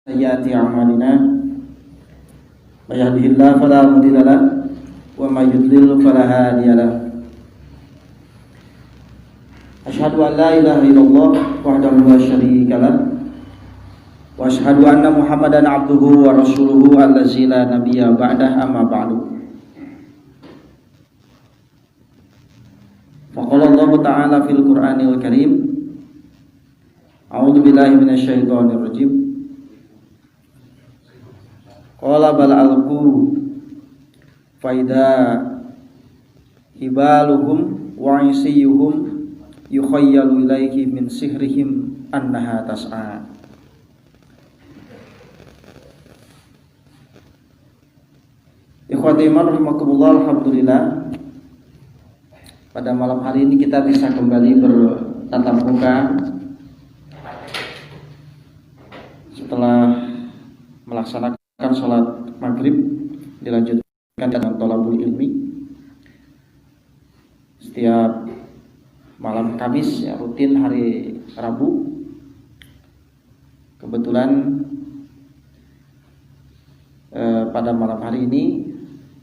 سيئات أعمالنا من يهده الله فلا مضل له ومن يضلل فلا هادي له أشهد أن لا إله إلا الله وحده لا شريك له وأشهد أن محمدا عبده ورسوله الذي لا نبي بعده أما بعد فقال الله تعالى في القرآن الكريم أعوذ بالله من الشيطان الرجيم qala bal alqu faida hibaluhum wa isiyuhum yukhayyalu ilaihi min sihrihim annaha tas'a. Ikhwati iman rahimakumullah, alhamdulillah pada malam hari ini kita bisa kembali bertatap muka setelah melaksanakan sholat maghrib, dilanjutkan dengan thalabul ilmi setiap malam Kamis ya, rutin hari Rabu. Kebetulan pada malam hari ini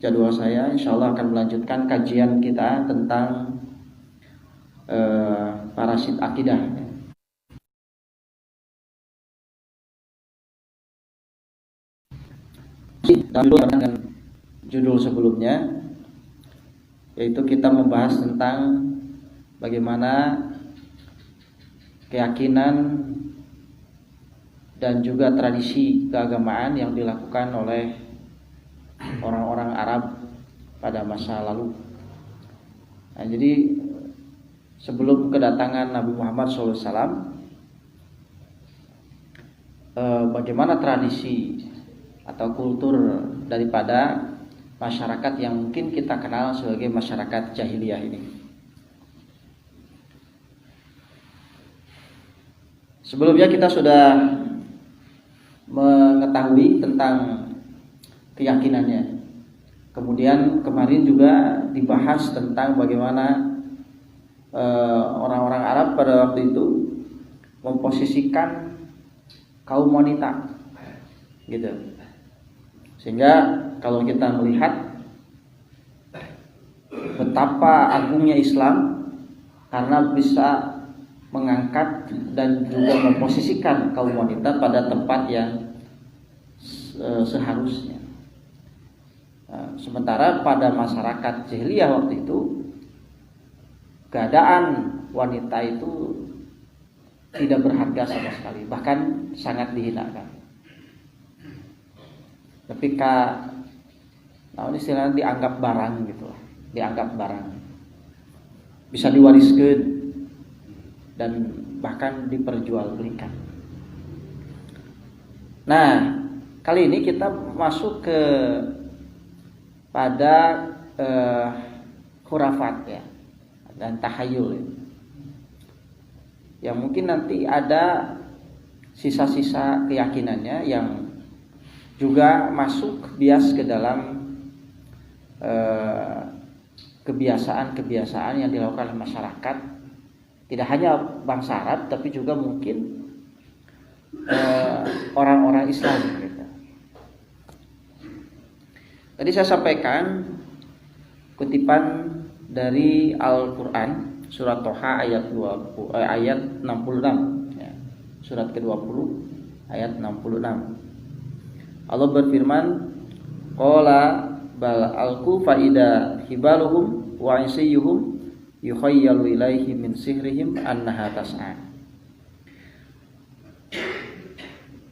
jadwal saya insyaallah akan melanjutkan kajian kita tentang parasit akidah. Dengan judul sebelumnya, yaitu kita membahas tentang bagaimana keyakinan dan juga tradisi keagamaan yang dilakukan oleh orang-orang Arab pada masa lalu. Nah, jadi sebelum kedatangan Nabi Muhammad SAW, bagaimana tradisi atau kultur daripada masyarakat yang mungkin kita kenal sebagai masyarakat jahiliyah ini. Sebelumnya kita sudah mengetahui tentang keyakinannya. Kemudian kemarin juga dibahas tentang bagaimana orang-orang Arab pada waktu itu memposisikan kaum wanita, gitu. Sehingga kalau kita melihat betapa agungnya Islam karena bisa mengangkat dan juga memposisikan kaum wanita pada tempat yang seharusnya. Nah, sementara pada masyarakat jahiliyah waktu itu keadaan wanita itu tidak berharga sama sekali, bahkan sangat dihinakan. Tapi istilahnya dianggap barang gitu lah, dianggap barang, bisa diwariskan dan bahkan diperjualbelikan. Nah, kali ini kita masuk ke pada khurafat ya dan tahayul ya. Yang mungkin nanti ada sisa-sisa keyakinannya yang juga masuk bias ke dalam kebiasaan-kebiasaan yang dilakukan oleh masyarakat, tidak hanya bangsa Arab tapi juga mungkin orang-orang Islam gitu. Tadi saya sampaikan kutipan dari Al-Qur'an surat Thaha ayat 66 ya. Surat ke-20 ayat 66. Allah berfirman, qala bal alqu faida hibaluhum wa isiyuhum yukhayyalu ilaihi min sihrihim annaha tas'a.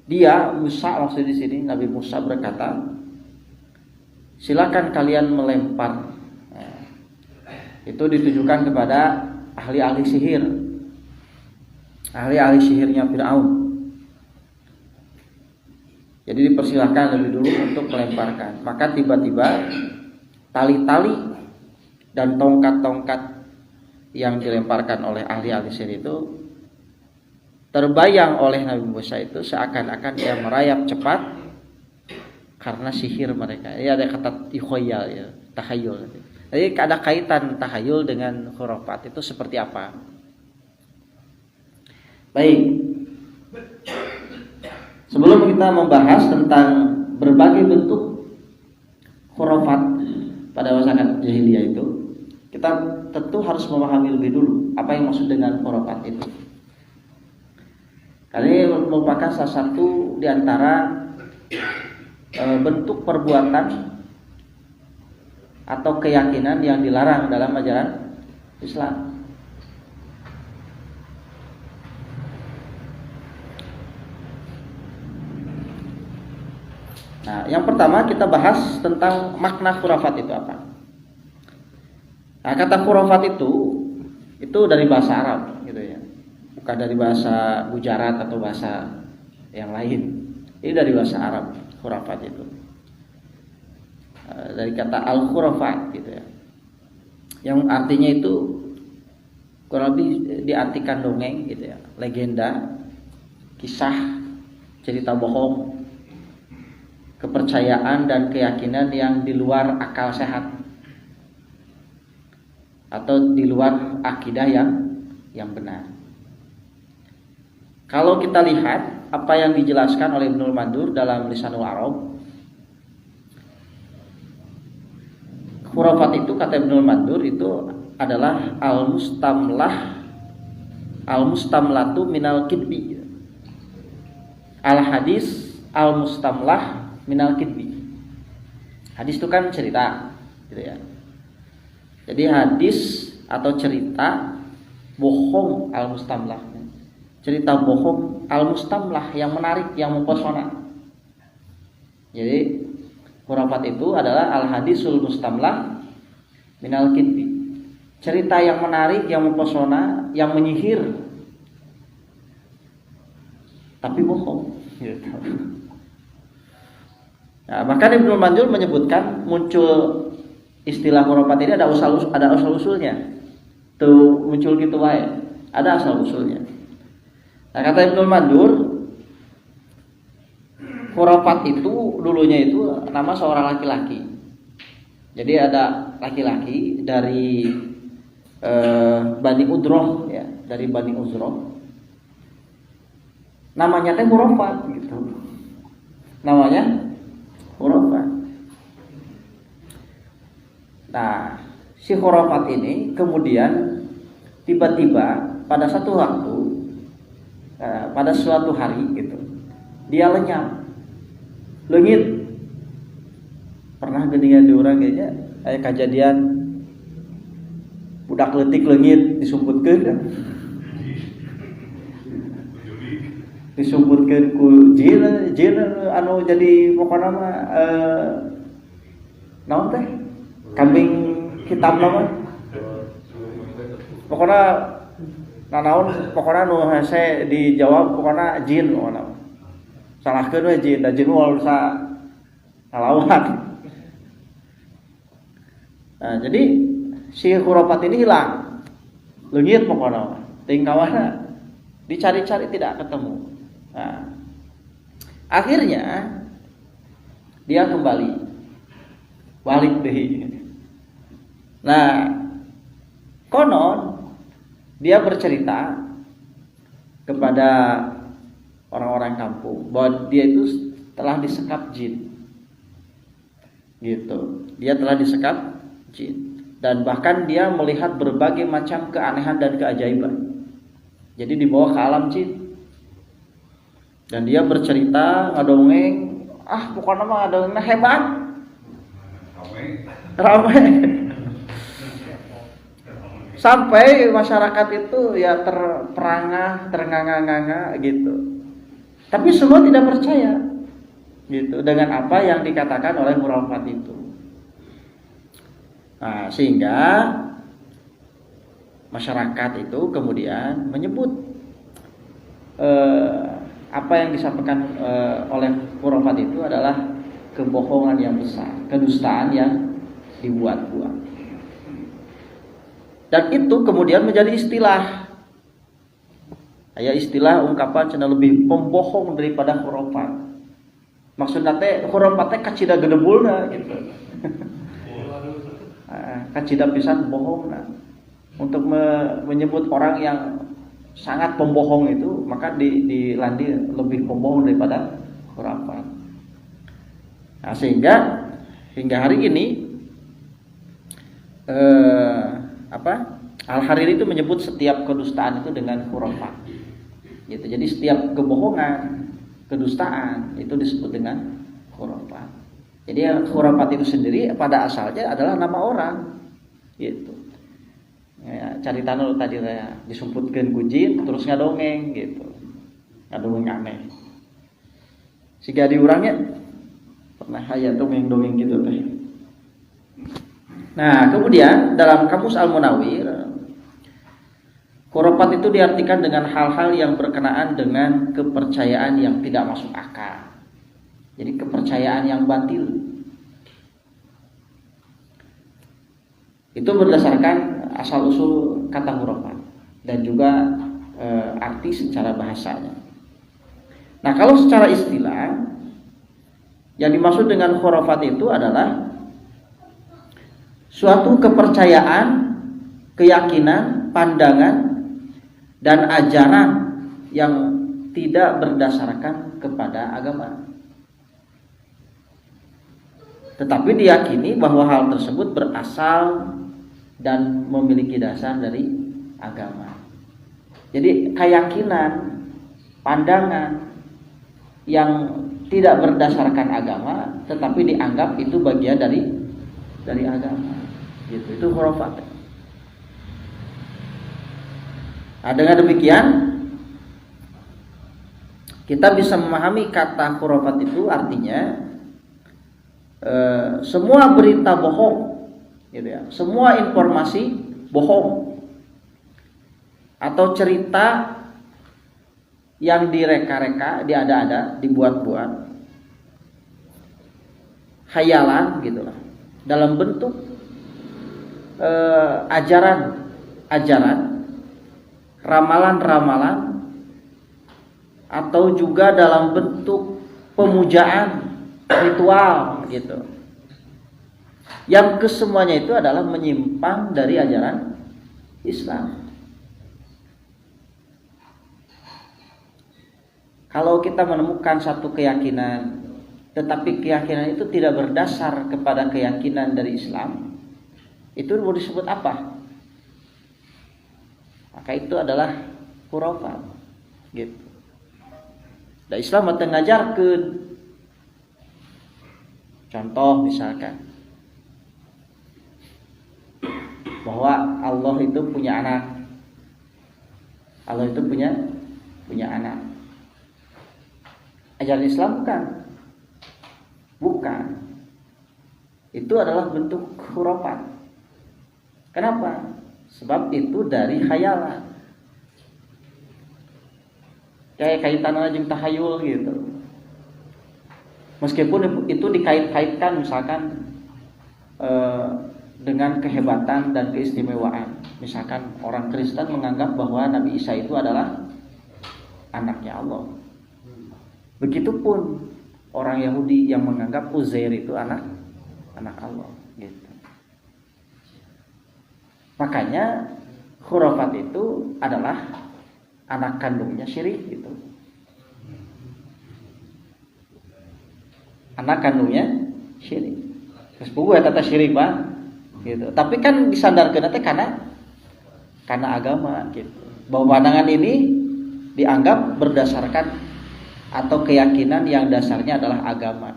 Dia Musa, maksud di sini Nabi Musa berkata, silakan kalian melempar. Nah, itu ditujukan kepada ahli-ahli sihir, ahli-ahli sihirnya Fir'aun. Jadi dipersilahkan lebih dulu untuk melemparkan. Maka tiba-tiba tali-tali dan tongkat-tongkat yang dilemparkan oleh ahli-ahli sihir itu terbayang oleh Nabi Musa itu seakan-akan dia merayap cepat karena sihir mereka. Ini ada kata ikhoyal ya, tahayul. Jadi ada kaitan tahayul dengan khurafat itu seperti apa? Baik. Sebelum kita membahas tentang berbagai bentuk khurafat pada masyarakat jahiliyah itu, kita tentu harus memahami lebih dulu apa yang maksud dengan khurafat itu. Karena ini merupakan salah satu di antara bentuk perbuatan atau keyakinan yang dilarang dalam ajaran Islam. Nah, yang pertama kita bahas tentang makna khurafat itu apa. Nah, kata khurafat itu dari bahasa Arab gitu ya. Bukan dari bahasa Gujarat atau bahasa yang lain. Ini dari bahasa Arab, khurafat itu. Dari kata al-khurafat gitu ya. Yang artinya itu kurang lebih diartikan dongeng gitu ya. Legenda, kisah, cerita bohong, kepercayaan dan keyakinan yang di luar akal sehat atau di luar akidah yang benar. Kalau kita lihat apa yang dijelaskan oleh Ibnul Mandur dalam Lisanul Arab, khurafat itu kata Ibnul Mandur itu adalah al-mustamlatu minal kidbi, al-hadis al-mustamlah minal kidbi. Hadis itu kan cerita gitu ya. Jadi hadis atau cerita bohong al-mustamlah. Cerita bohong al-mustamlah yang menarik, yang mempesona. Jadi khurafat itu adalah al-hadisul mustamlah minal kidbi. Cerita yang menarik, yang mempesona, yang menyihir, tapi bohong gitu. Nah, bahkan Ibnu Mandur menyebutkan muncul istilah khurafat ini ada asal usulnya. Tuh muncul gitu wae. Ada asal usulnya. Nah, kata Ibnu Mandur, khurafat itu dulunya itu nama seorang laki-laki. Jadi ada laki-laki dari Bani Udroh ya, dari Bani Udroh. Namanya teh khurafat gitu. Namanya khurafat. Nah, si khurafat ini kemudian tiba-tiba pada satu waktu, pada suatu hari gitu, dia lenyap, leungit. Pernah geuningan di urang kayaknya aya kejadian budak leutik leungit disumputkeun. Disumputkeun ku jin anu jadi pokona mah naon teh? Kambing hitam mah. Pokona nanaon pokona nu hese dijawab pokona jin pokona. Salahkeun we jin, da jin moal bisa ngalawan. Nah, jadi si khurafat ini hilang. Leungit pokona. Ting kawana dicari-cari tidak ketemu. Nah, akhirnya dia kembali balik deh. Nah, konon dia bercerita kepada orang-orang kampung bahwa dia itu telah disekap jin. Gitu. Dia telah disekap jin dan bahkan dia melihat berbagai macam keanehan dan keajaiban. Jadi dibawa ke alam jin. Dan dia bercerita ngadongeng, pokoknya mah ngadongeng hebat. Ramai. Sampai masyarakat itu ya terperangah, ternganga-nganga gitu. Tapi semua tidak percaya gitu dengan apa yang dikatakan oleh khurafat itu. Nah, sehingga masyarakat itu kemudian menyebut apa yang disampaikan oleh khurafat itu adalah kebohongan yang besar, kedustaan yang dibuat-buat. Dan itu kemudian menjadi istilah. Ya istilah ungkapan cenah lebih pembohong daripada khurafat. Maksudna teh khurafat teh kacida gedebulna gitu. Kacida pisan bohongna. Untuk menyebut orang yang sangat pembohong itu, maka dilandi lebih pembohong daripada khurafat. Nah, sehingga hingga hari ini Al-Hariri itu menyebut setiap kedustaan itu dengan khurafat. Gitu. Jadi setiap kebohongan, kedustaan itu disebut dengan khurafat. Jadi khurafat itu sendiri pada asalnya adalah nama orang. Gitu. Ya, carita nu tadi saya disumputkeun ku jin terus ngadongeng gitu. Ngadongeng aneh. Siga di urangnya pernah aya dongeng-dongeng gitu teh. Nah, kemudian dalam Kamus Al-Munawwir, khurafat itu diartikan dengan hal-hal yang berkenaan dengan kepercayaan yang tidak masuk akal. Jadi kepercayaan yang batil. Itu berdasarkan asal-usul kata khurafat dan juga arti secara bahasanya. Nah, kalau secara istilah yang dimaksud dengan khurafat itu adalah suatu kepercayaan, keyakinan, pandangan, dan ajaran yang tidak berdasarkan kepada agama. Tetapi diyakini bahwa hal tersebut berasal dan memiliki dasar dari agama. Jadi keyakinan, pandangan yang tidak berdasarkan agama tetapi dianggap itu bagian dari agama. Gitu. Itu khurafat. Nah, dengan demikian kita bisa memahami kata khurafat itu artinya semua berita bohong, gitu ya. Semua informasi bohong atau cerita yang direka-reka, diada-ada, dibuat-buat, khayalan, gitulah, dalam bentuk ajaran, ramalan-ramalan, atau juga dalam bentuk pemujaan, ritual, gitu. Yang kesemuanya itu adalah menyimpang dari ajaran Islam. Kalau kita menemukan satu keyakinan, tetapi keyakinan itu tidak berdasar kepada keyakinan dari Islam, itu mau disebut apa? Maka itu adalah khurafat, gitu. Dan Islam mah ngajarkeun. Contoh misalkan bahwa Allah itu punya anak. Allah itu punya anak. Ajaran Islam bukan. Itu adalah bentuk khurafat. Kenapa? Sebab itu dari khayalan. Kayak kaitannya jeung tahayul gitu. Meskipun itu dikait-kaitkan misalkan dengan kehebatan dan keistimewaan. Misalkan orang Kristen menganggap bahwa Nabi Isa itu adalah anaknya Allah. Begitupun orang Yahudi yang menganggap Uzair itu anak Allah, gitu. Makanya khurafat itu adalah anak kandungnya syirik, gitu. Anak kandungnya syirik. Terus buku ya tata syirik Pak, gitu. Tapi kan disandarkeun teh karena agama, gitu. Bahwa pandangan ini dianggap berdasarkan atau keyakinan yang dasarnya adalah agama.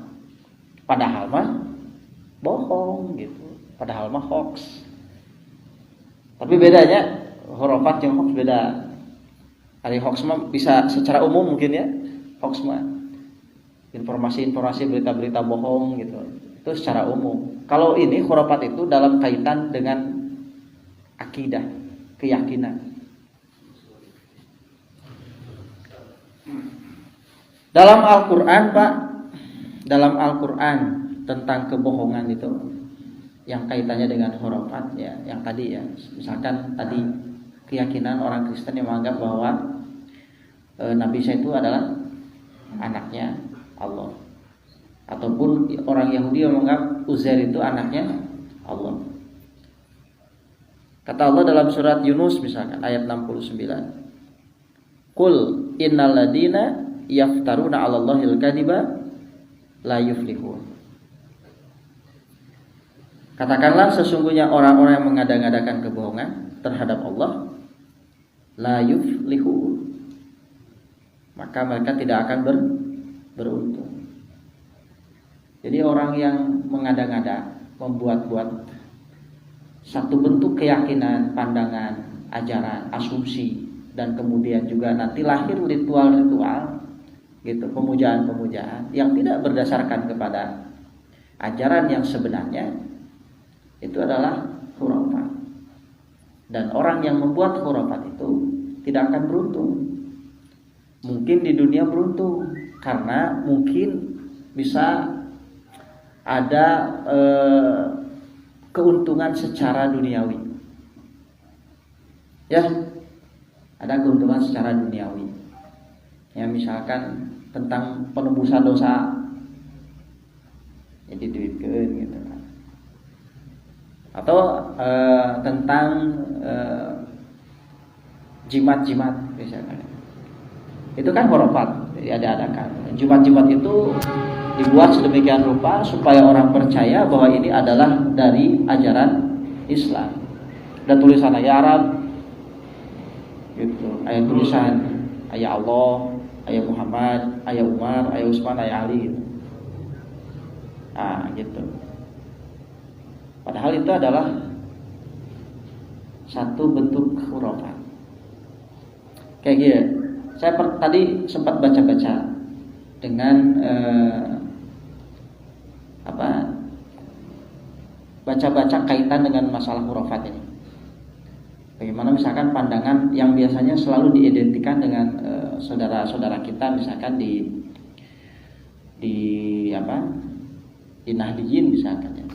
Padahal mah bohong, gitu. Padahal mah hoax. Tapi bedanya khurafat jeung hoax beda. Ari hoax mah bisa secara umum mungkin ya. Hoax mah informasi-informasi, berita-berita bohong, gitu. Itu secara umum. Kalau ini khurafat itu dalam kaitan dengan akidah, keyakinan. Dalam Al-Quran Pak, dalam Al-Quran tentang kebohongan itu yang kaitannya dengan khurafat ya, yang tadi ya, misalkan tadi keyakinan orang Kristen yang menganggap bahwa Nabi Isa itu adalah anaknya Allah, ataupun orang Yahudi yang menganggap Uzair itu anaknya Allah. Kata Allah dalam surat Yunus misalkan ayat 69, Qul innal ladina yaftaruna 'alallahil kadziba la yuflihun. Katakanlah sesungguhnya orang-orang yang mengada-ngadakan kebohongan terhadap Allah la yuflihun, maka mereka tidak akan beruntung. Jadi orang yang mengada-ngada, membuat-buat satu bentuk keyakinan, pandangan, ajaran, asumsi, dan kemudian juga nanti lahir ritual-ritual gitu, pemujaan-pemujaan yang tidak berdasarkan kepada ajaran yang sebenarnya, itu adalah khurafat. Dan orang yang membuat khurafat itu tidak akan beruntung. Mungkin di dunia beruntung karena mungkin bisa ada keuntungan secara duniawi. Ya, ada keuntungan secara duniawi. Ya, misalkan tentang penembusan dosa, jadi duitkeun gitu kan. Atau tentang jimat-jimat misalkan. Itu kan khurafat, diada-adakan. Jimat-jimat itu dibuat sedemikian rupa supaya orang percaya bahwa ini adalah dari ajaran Islam. Ada tulisan ayat Arab gitu, ayat tulisan ayat Allah, ayat Muhammad, ayat Umar, ayat Utsman, ayat Ali gitu. Gitu. Padahal itu adalah satu bentuk khurafat. Kayak gitu. Saya tadi sempat baca-baca dengan baca-baca kaitan dengan masalah khurafat ini. Bagaimana misalkan pandangan yang biasanya selalu diidentikan dengan saudara-saudara kita, misalkan di Nahdiyin misalkan ya.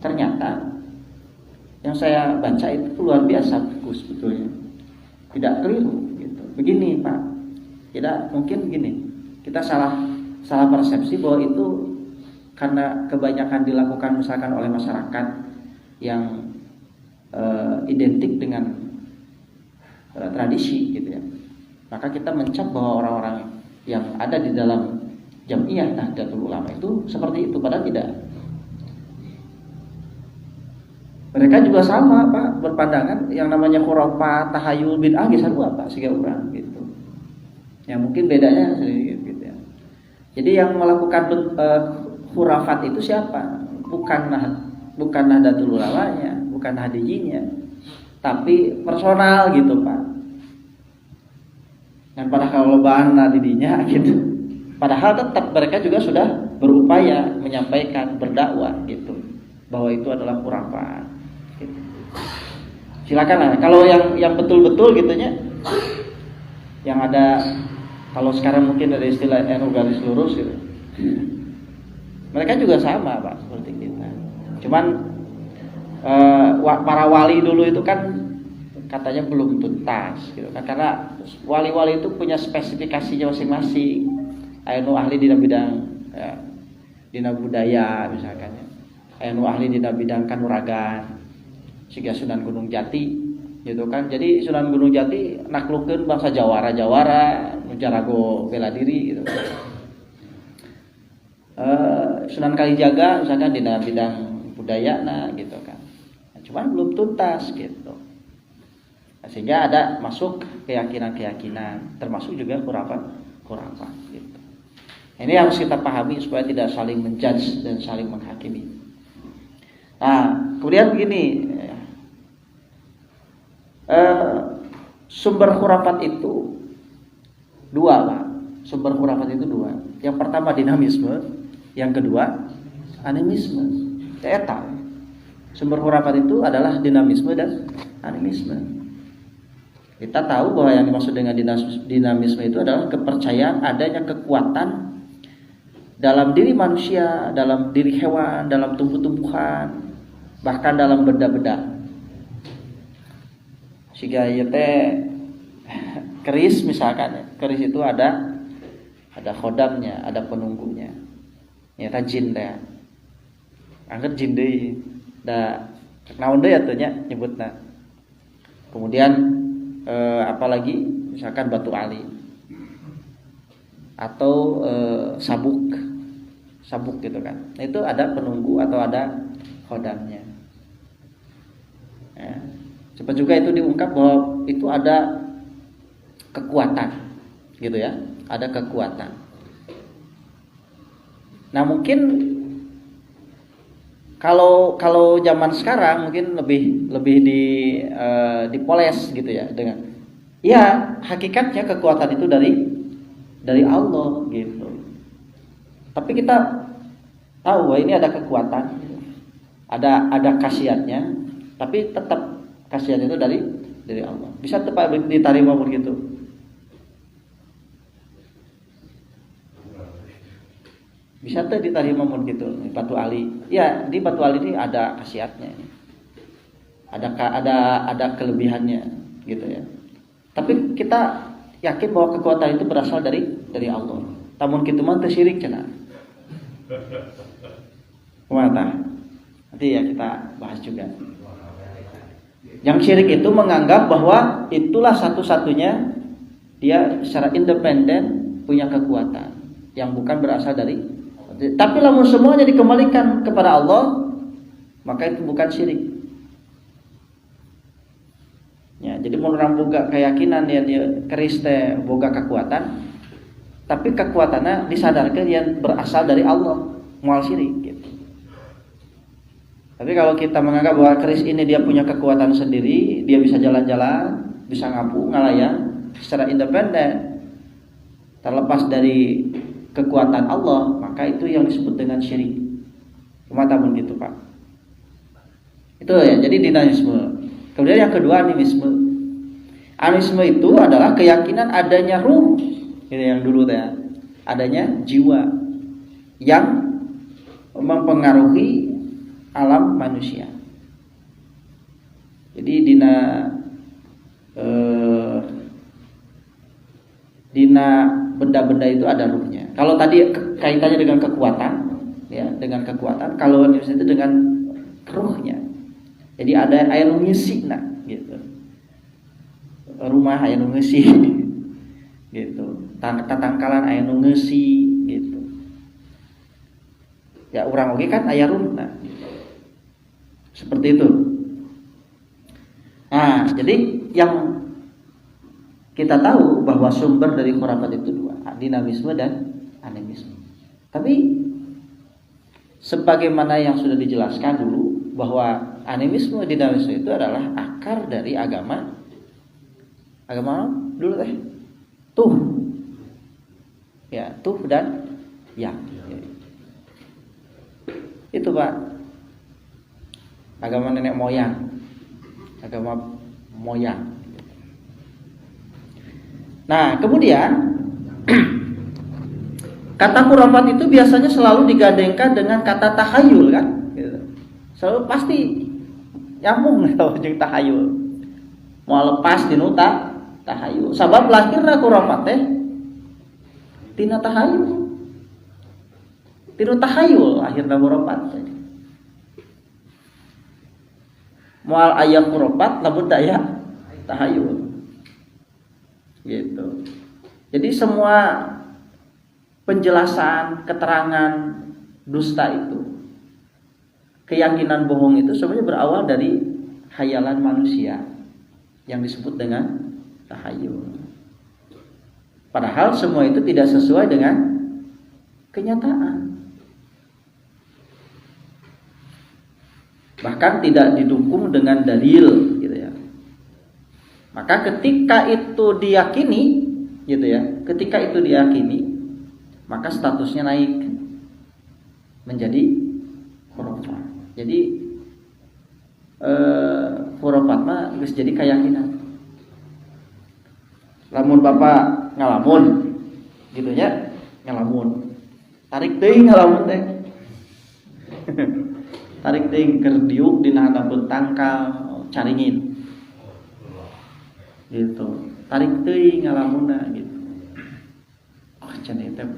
Ternyata yang saya baca itu luar biasa sebetulnya. Tidak keliru gitu. Begini Pak, tidak mungkin begini. Kita salah persepsi bahwa itu karena kebanyakan dilakukan misalkan oleh masyarakat yang identik dengan tradisi gitu ya. Maka kita mencap bahwa orang-orang yang ada di dalam Jam'iyah Nahdlatul Ulama itu seperti itu, padahal tidak. Mereka juga sama Pak, berpandangan yang namanya khurafat, tahayul, bid'ah bisa Pak sehingga orang gitu. Ya mungkin bedanya sedikit gitu ya. Jadi yang melakukan khurafat itu siapa? Bukan Nahdlatul Ulamanya, bukan Nahdliyinya, tapi personal gitu Pak. Dan pada kalau bahan Nahdliyinya gitu. Padahal tetap mereka juga sudah berupaya menyampaikan, berdakwah gitu, bahwa itu adalah khurafat. Gitu. Silakan lah. Kalau yang betul-betul gitunya, yang ada, kalau sekarang mungkin ada istilah NU garis lurus gitu. Mereka juga sama Pak seperti kita. Cuman para wali dulu itu kan katanya belum tuntas gitu kan, karena wali-wali itu punya spesifikasinya masing-masing. Anu ahli di bidang ya, dina budaya misalkan ya. Anu ahli di bidang kanuragan. Siga Sunan Gunung Jati gitu kan. Jadi Sunan Gunung Jati naklukkeun bangsa Jawara Jarago bela diri gitu. Sunan Kalijaga misalkan di bidang budaya gitu kan. Nah, cuman belum tuntas gitu. Nah, sehingga ada masuk keyakinan-keyakinan termasuk juga khurafat gitu. Ini harus kita pahami supaya tidak saling menjudge dan saling menghakimi. Nah, kemudian begini, sumber khurafat itu dua Pak. Sumber khurafat itu dua. Yang pertama dinamisme, yang kedua animisme. Eta. Sumber khurafat itu adalah dinamisme dan animisme. Kita tahu bahwa yang dimaksud dengan dinamisme itu adalah kepercayaan adanya kekuatan dalam diri manusia, dalam diri hewan, dalam tumbuh-tumbuhan, bahkan dalam benda-benda. Siga ieu teh keris misalkan, keris itu ada khodamnya, ada penunggunya. Nyata jin teh. Angger jin deui. Da naon deui atuh nya nyebutna. Kemudian apalagi misalkan batu ali. atau sabuk gitu kan. Nah, itu ada penunggu atau ada khodamnya. Ya. Cepat juga itu diungkap bahwa itu ada kekuatan, gitu ya, ada kekuatan. Nah mungkin kalau zaman sekarang mungkin lebih dipoles gitu ya, dengan ya hakikatnya kekuatan itu dari Allah gitu. Tapi kita tahu bahwa ini ada kekuatan, ada khasiatnya, tapi tetap khasiat itu dari Allah. Bisa tepat diterima begitu. Bisa tuh diterima begitu. Batu Ali. Ya, di Batu Ali ini ada khasiatnya. Ada kelebihannya gitu ya. Tapi kita yakin bahwa kekuatan itu berasal dari Allah. Tamun kitu mah teu syirik cenah. Kumaha? Nanti ya kita bahas juga. Yang syirik itu menganggap bahwa itulah satu-satunya dia secara independen punya kekuatan yang bukan berasal dari. Tapi lamun semuanya dikembalikan kepada Allah, maka itu bukan syirik. Ya, jadi mun urang boga keyakinan dia keris teh boga kekuatan, tapi kekuatannya disadarkan yang berasal dari Allah, moal syirik gitu. Tapi kalau kita menganggap bahwa keris ini dia punya kekuatan sendiri, dia bisa jalan-jalan, bisa ngapu, ngalayang secara independen, terlepas dari kekuatan Allah, maka itu yang disebut dengan syirik. Kemana pun gitu Pak. Itu ya, jadi dinamisme. Kemudian yang kedua animisme. Animisme itu adalah keyakinan adanya ruh, ini yang dulu ya, adanya jiwa yang mempengaruhi alam manusia. Jadi dina benda-benda itu ada ruhnya. Kalau tadi kaitannya dengan kekuatan, ya, dengan kekuatan. Kalau itu dengan ruhnya. Jadi ada aya nu ngeusina gitu. Rumah aya nu ngeusi gitu. Tatangkalan aya nu ngeusi gitu. Ya urang oge kan aya ruhna. Seperti itu. Nah, jadi yang kita tahu bahwa sumber dari khurafat itu dua, dinamisme dan animisme. Tapi sebagaimana yang sudah dijelaskan dulu bahwa animisme dan dinamisme itu adalah akar dari agama dulu teh. Tuh. Ya, tuh dan yang. Itu Pak. Agama nenek moyang. Agama moyang. Nah, kemudian kata khurafat itu biasanya selalu digandengkan dengan kata tahayul kan? Gitu. Selalu pasti nyambung kalau jeung tahayul. Mau lepas dinu tahayul. Sabab lahirna khurafat teh tina tahayul. Tinu tahayul lahirna khurafat teh. Moal aya khurafat lamun daya tahayul. Gitu. Jadi semua penjelasan, keterangan dusta itu, keyakinan bohong itu sebenarnya berawal dari khayalan manusia yang disebut dengan tahayul. Padahal semua itu tidak sesuai dengan kenyataan. Bahkan tidak didukung dengan dalil gitu ya. Maka ketika itu diyakini gitu ya, ketika itu diyakini, maka statusnya naik menjadi khurafat. Jadi khurafat mah geus jadi keyakinan. Lamun Bapak ngalamun gitu nya, ngalamun. Tarik teuing ngalamun teh. Tarik teuing keur diuk dina handapun tangkal caringin. Gitu. Tarik teuing ngalamunna gitu. Oh cenah teh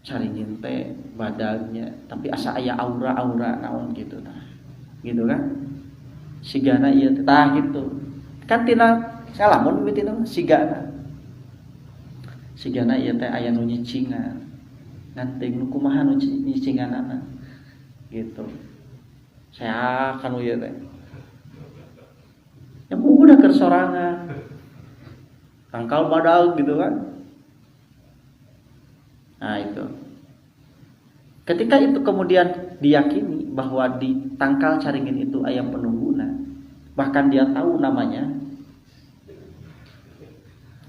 caringin teh badannya tapi asa aya aura-aura naon gitu nah. Gitu kan? Sigana ieu teh tah gitu. Kan tina ngalamun bitina sigana. sigana ieu teh aya nu nyicingan nganting nu kumaha nu nyicinganana gitu saya kan ieu teh ya udah keur sorangan tangkal badag gitu kan. Nah itu ketika itu kemudian diyakini bahwa di tangkal caringin itu ayam penungguna, bahkan dia tahu namanya,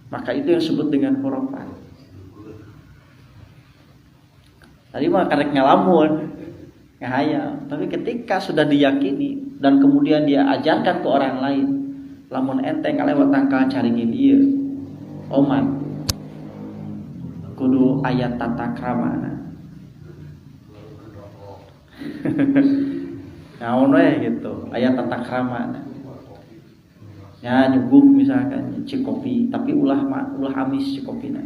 maka itu yang disebut dengan khurafat. Tadi mah karek ngalamun, ngahayal, tapi ketika sudah diyakini dan kemudian dia ajarkan ke orang lain, lamun enteng lewat tangkal caringin ieu, oman, kudu ayat tata kramana. Naon we gitu, ayat tata kramana. Ya nyuguh misalkan cikopi, tapi ulah amis cikopina.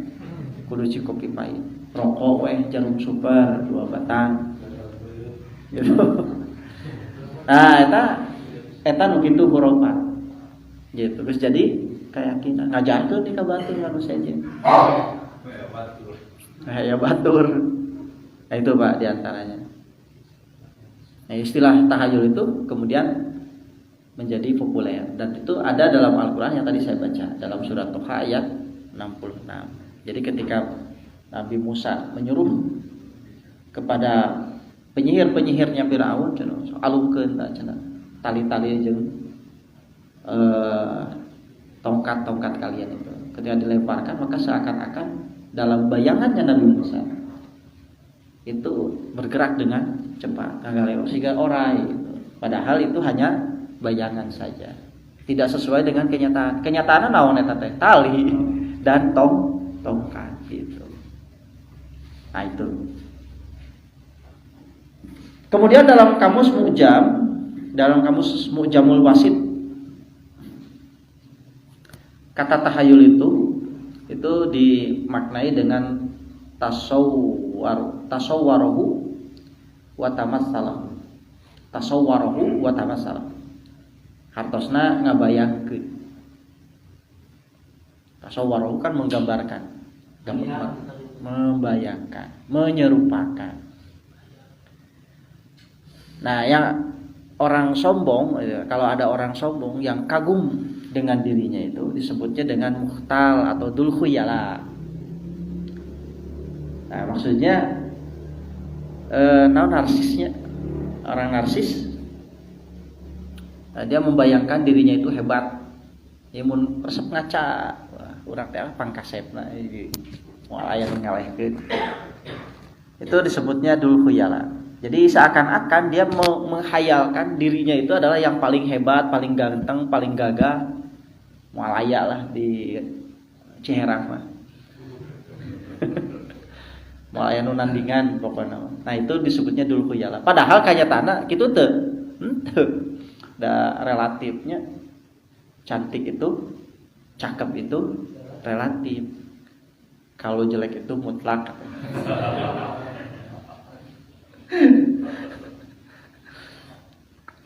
Kudu cikopi pahit. Rokok weh jarum super 2 batang. Gitu. Nah, eta nu kitu khurafat. Gitu. Terus jadi keyakinan ngajarkeun di ka batur anu sejen. Ya batur. Nah itu Pak di antaranya. Nah, istilah tahayul itu kemudian menjadi populer dan itu ada dalam Al-Qur'an yang tadi saya baca dalam surat Toha ayat 66. Jadi ketika Nabi Musa menyuruh kepada penyihir-penyihirnya Firaun cenah alungkeun cenah tali-tali jeung tongkat-tongkat kalian itu. Ketika dilemparkan maka seakan-akan dalam bayangannya Nabi Musa itu bergerak dengan cepat sehingga orai gitu. Padahal itu hanya bayangan saja, tidak sesuai dengan kenyataan. Kenyataannya naon eta teh? Tali dan tongkat gitu. Nah itu. Kemudian dalam kamus Mu'jamul Wasit, kata tahayul itu dimaknai dengan tasawwarahu wa tamassalah. Tasawwarahu wa tamassalah. Hartosna ngabayangkeun. Tasawwarahu kan menggambarkan, membayangkan, menyerupakan. Nah, yang orang sombong, kalau ada orang sombong yang kagum dengan dirinya itu disebutnya dengan muhtal atau dul khuyala. Nah, maksudnya narsisnya, orang narsis, dia membayangkan dirinya itu hebat. Ya mun resep ngaca, urang teh pangkasepna moal aya nu ngalehkeun. Itu disebutnya dul khuyala. Jadi seakan-akan dia menghayalkan dirinya itu adalah yang paling hebat, paling ganteng, paling gagah. Moal aya lah di Ciherang mah. Moal aya nu nandingan pokona. Nah, itu disebutnya dul khuyala. Padahal kanyataana kitu teu. Da relatifnya cantik itu, cakep itu relatif. Kalau jelek itu mutlak.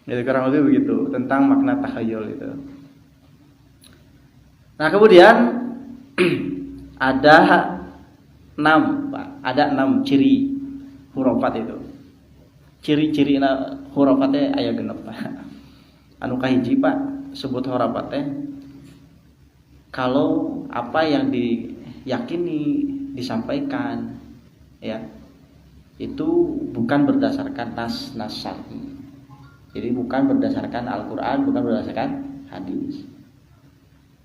Jadi kurang lebih begitu tentang makna tahayul itu. Nah, kemudian ada 6 ciri hurufat itu. Ciri-ciri hurufatnya aya 6 Pak. Anu kahiji Pak sebut hurufat teh kalau apa yang diyakini disampaikan ya itu bukan berdasarkan nas syar'i. Jadi bukan berdasarkan Al-Qur'an, bukan berdasarkan hadis.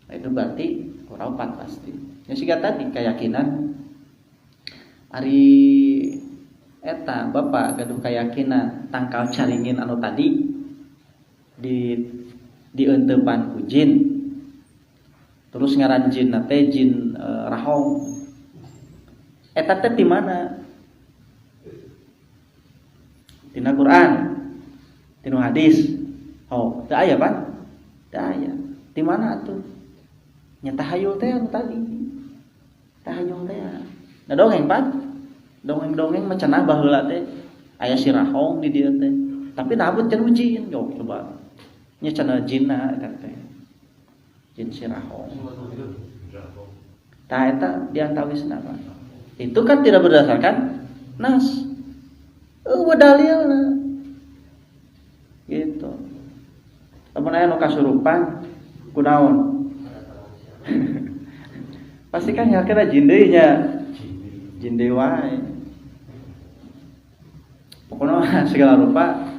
Nah, itu berarti hurufat pasti. Ya siga tadi keyakinan ari eta Bapak gaduh keyakinan tangkal caringin anu tadi dieunteupan ku jin. Terus ngaran jin teh jin rahong. Eta teh di mana? Dina Quran, dina hadis. Oh, teu aya Pak? Teu aya. Di mana atuh? Nya tahayul teh anu tadi. Tahayul teh. Nah dongeng Pak. Dongeng-dongeng mah cenah baheula teh aya si rahong di dieu teh. Tapi nabut cenah jin, yo coba. Nya cenah jinna eta teh. Jin si rahong. Tah eta diantawisna mah. Itu kan tidak berdasarkan nas. Dalilna. Gitu. Lamun aya nu kasurupan kunaon? Pasti kan yakin jin deui nya. Jin deui wae. Pokoknya segala rupa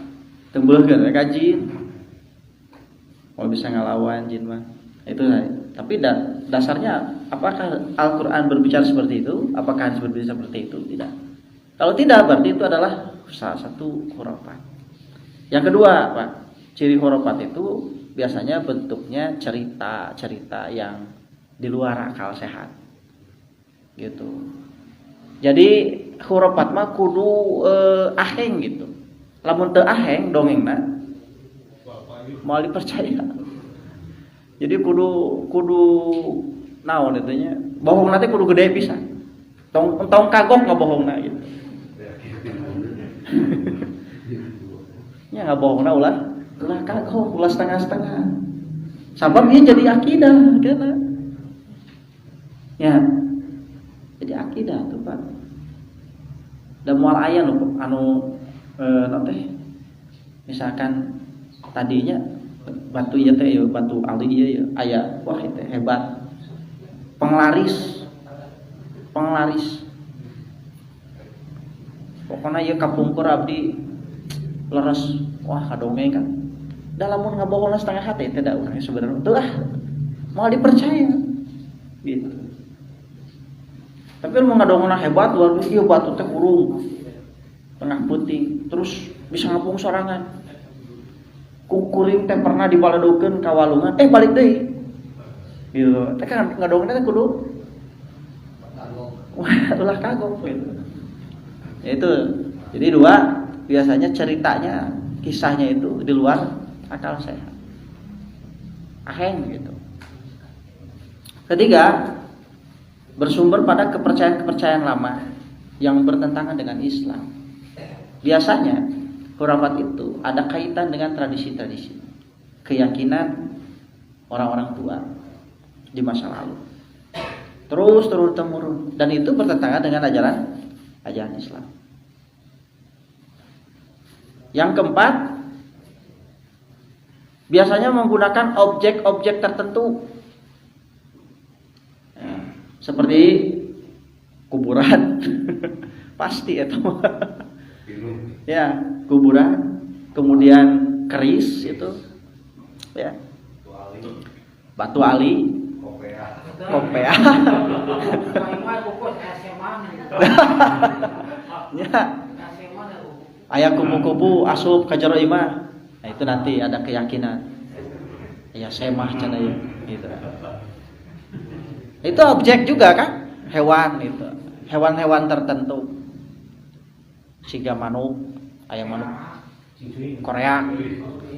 tembulkeun ka jin. Mau bisa ngelawan jin mah. Itu tapi dasarnya apakah Al-Qur'an berbicara seperti itu? Apakah hadis berbicara seperti itu? Tidak. Kalau tidak berarti itu adalah salah satu khurafat. Yang kedua, Pak, ciri khurafat itu biasanya bentuknya cerita-cerita yang di luar akal sehat. Gitu. Jadi khurafat mah kudu aheng gitu. Lamun teu aheng dongengna mau dipercaya. Jadi kudu naon itu nya. Bohong nanti kudu gede pisan. Tong kagok ngabohongna gitu. Nya ngabohongna ulah kagok, ulah setengah-setengah. Sabab ieu jadi akidah kana. Ya. Jadi akidah tuh, Pak. Da moal aya anu teh misalkan tadinya batu ieu teh batu ali ieu ya aya wah itu hebat. Penglaris. Pokona ieu kapungkur abdi leres wah kadongeng kan. Da lamun ngabohongna setengah hati teh da urang sebenarnya teu moal dipercaya. Gitu. Tapi lu ngadongna hebat luar biasa ieu batu teh kurung tengah puting terus bisa ngapung sorangan. Kukuring teh pernah dibaladokeun ka walungan balik deui. Gitu. Teh kan ngadongna teh kudu ulah kagok gitu. Itu. Jadi dua biasanya ceritanya, kisahnya itu di luar akal sehat. Aheng gitu. Ketiga, bersumber pada kepercayaan-kepercayaan lama yang bertentangan dengan Islam. Biasanya khurafat itu ada kaitan dengan tradisi-tradisi, keyakinan orang-orang tua di masa lalu. Terus temurun dan itu bertentangan dengan ajaran Islam. Yang keempat, biasanya menggunakan objek-objek tertentu. Seperti kuburan. Pasti itu. Ya, kuburan, kemudian keris itu. Ya. Batu ali, kopea. Ya. Aya kupu-kupu asup ka jero imah. Nah, itu nanti ada keyakinan. Ya semah cenah ieu gitu. Itu objek juga kan? Hewan itu. Hewan-hewan tertentu. Siga manuk, aya manuk Korea,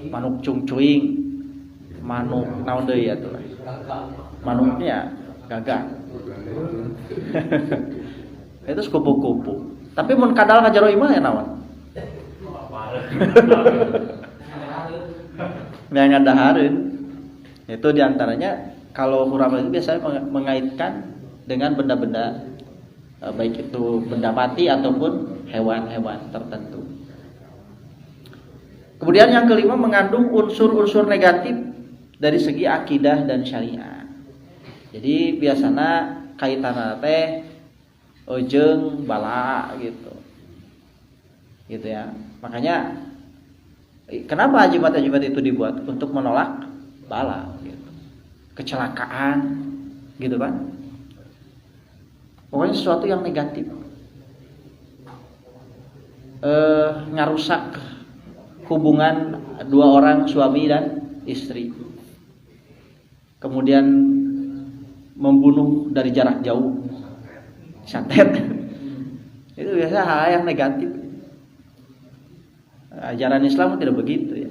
manuk cungcuing, manuk naon deui atuh. Manuknya gagak. Itu kupu-kupu. Tapi mun kadal ka jero imah ya naon? Yang ngadahareun. Itu diantaranya kalau khurafat itu biasanya mengaitkan dengan benda-benda baik itu benda mati ataupun hewan-hewan tertentu. Kemudian yang kelima mengandung unsur-unsur negatif dari segi akidah dan syariat. Jadi biasanya kaitanna teh jeung bala gitu. Gitu ya. Makanya kenapa ajimat-ajimat itu dibuat untuk menolak bala gitu. Kecelakaan gitu kan. Pokoknya sesuatu yang negatif. Ngarusak hubungan dua orang suami dan istri. Kemudian membunuh dari jarak jauh. Santet. Itu biasa hal yang negatif. Ajaran Islam tidak begitu ya.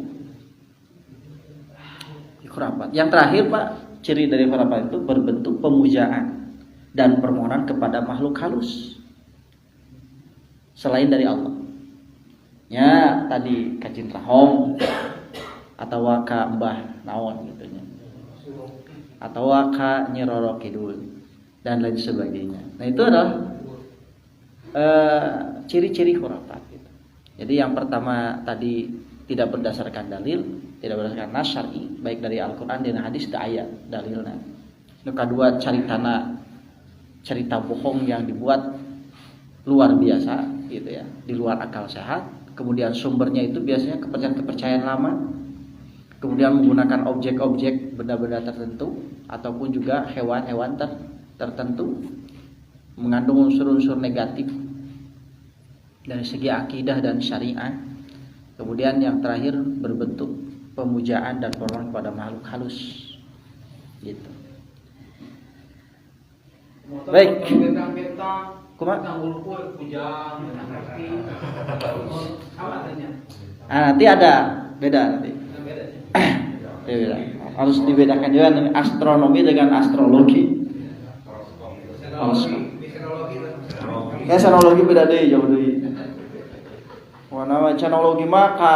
Khurafat. Yang terakhir Pak, ciri dari khurafat itu berbentuk pemujaan dan permohonan kepada makhluk halus selain dari Allah. Ya tadi kacin rahong atau ka mbah naon gitu nya. Atau ka Nyi Roro Kidul. dan lain sebagainya. Nah itu adalah ciri-ciri khurafat gitu. Jadi yang pertama tadi tidak berdasarkan dalil, tidak berdasarkan nas syar'i, baik dari Al-Qur'an dan hadis da ayat dalilna. Yang kedua cerita bohong yang dibuat luar biasa gitu ya, di luar akal sehat. Kemudian sumbernya itu biasanya kepercayaan lama. Kemudian menggunakan objek-objek benda-benda tertentu ataupun juga hewan-hewan tertentu, mengandung unsur-unsur negatif dari segi akidah dan syariah. Kemudian yang terakhir berbentuk pemujaan dan penolakan kepada makhluk halus gitu. Baik. Nanti ada beda nanti. Beda. Harus dibedakan juga dengan astronomi dengan astrologi. Senologi beda deh, jauh deh. Warna senologi maka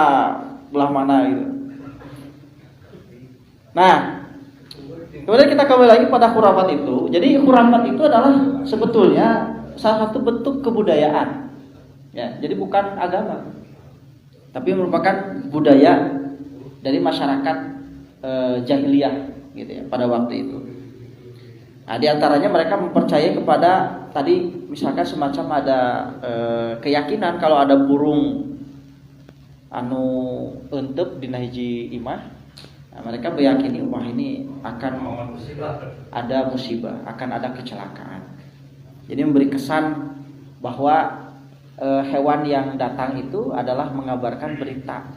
belah mana gitu. Nah, kemudian kita kembali lagi pada khurafat itu. Jadi khurafat itu adalah sebetulnya salah satu bentuk kebudayaan. Ya, jadi bukan agama, tapi merupakan budaya dari masyarakat jahiliyah gitu ya pada waktu itu. Nah, di antaranya mereka mempercayai kepada tadi misalkan semacam ada keyakinan kalau ada burung anu eunteup dina hiji imah. Nah, mereka meyakini wah ini akan ada musibah, akan ada kecelakaan. Jadi memberi kesan bahwa hewan yang datang itu adalah mengabarkan berita,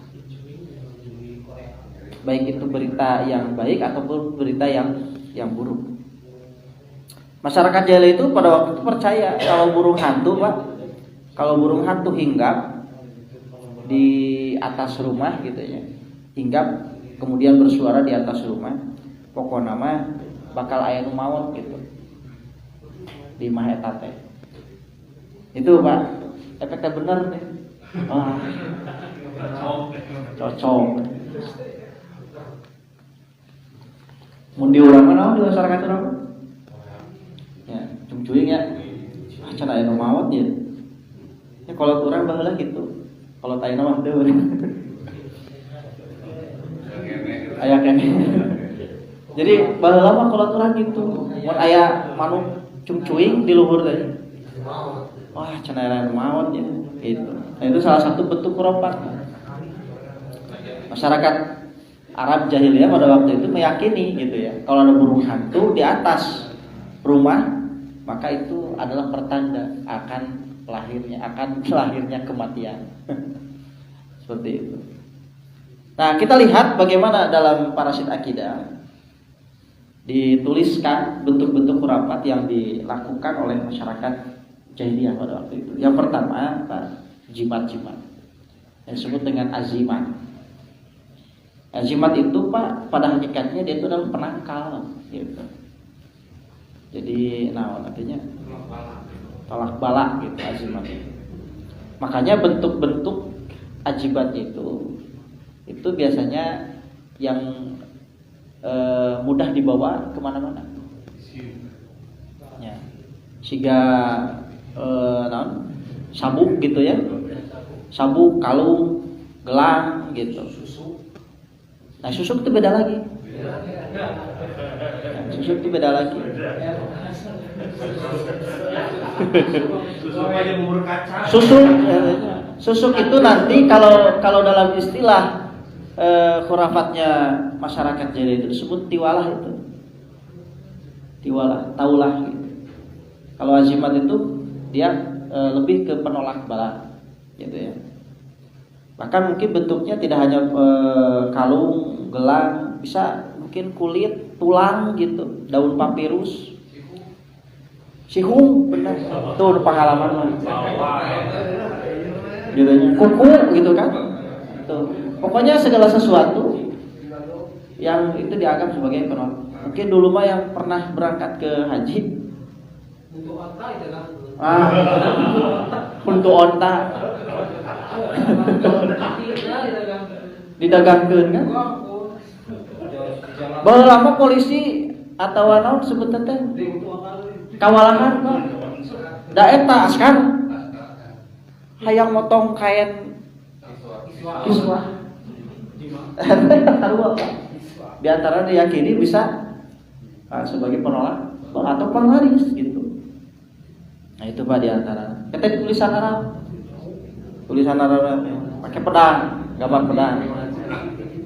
baik itu berita yang baik ataupun berita yang buruk. Masyarakat jahiliyah itu pada waktu itu percaya kalau burung hantu, Pak, kalau burung hantu hinggap di atas rumah gitu ya, hinggap kemudian bersuara di atas rumah, pokoknya mah bakal aya nu maot gitu di mah eta teh. Itu Pak, efeknya bener nih. Wah, cocok. Mun di urang mah di masyarakat urang. Ya, cungcuing ya. Can aya nu maot ya. Ya kalau urang baheula gitu. Kalau tayna mah deui. Aya kene. Jadi baheula mah kalau urang gitu. Mun aya manuk cungcuing di luhur tadi. Wah, can aya nu maot ya. Gitu. Nah, itu salah satu bentuk khurafat. Masyarakat Arab jahiliyah pada waktu itu meyakini gitu ya, kalau ada burung hantu di atas rumah, maka itu adalah pertanda akan lahirnya kematian. Seperti itu. Nah, kita lihat bagaimana dalam Parasit Akidah dituliskan bentuk-bentuk khurafat yang dilakukan oleh masyarakat jahiliyah pada waktu itu. Yang pertama, jimat-jimat yang disebut dengan azimat. Azimat itu Pak, pada hakikatnya dia itu adalah penangkal gitu. Jadi artinya tolak bala gitu azimat itu. Makanya bentuk-bentuk ajibat itu biasanya yang mudah dibawa kemana-mana. Ya. Siga sabuk gitu ya. Sabuk, kalung, gelang gitu. Nah, susuk itu beda lagi. Susuk itu beda lagi. Susuk itu nanti kalau dalam istilah khurafatnya masyarakat jahiliyah itu disebut tiwalah itu. Tiwalah, taulah gitu. Kalau azimat itu dia lebih ke penolak bala gitu ya. Bahkan mungkin bentuknya tidak hanya kalung, gelang, bisa mungkin kulit, tulang gitu, daun papirus, sihung, benar, tuh pengalaman gitu, kuku gitu kan, tuh. Pokoknya segala sesuatu yang itu dianggap sebagai penolak. Mungkin dulu mah yang pernah berangkat ke haji, untuk onta itu kan, untuk onta. Didagangkeun kan? Baheula lama polisi atau naon sebutna teh? kawalahan Pak. Da eta askar hayang motong kain kiswah. Di antara diyakini bisa sebagai penolak atau penglaris gitu. Nah itu Pak di antara. Kita di tulisan Arab pakai pedang, gambar pedang.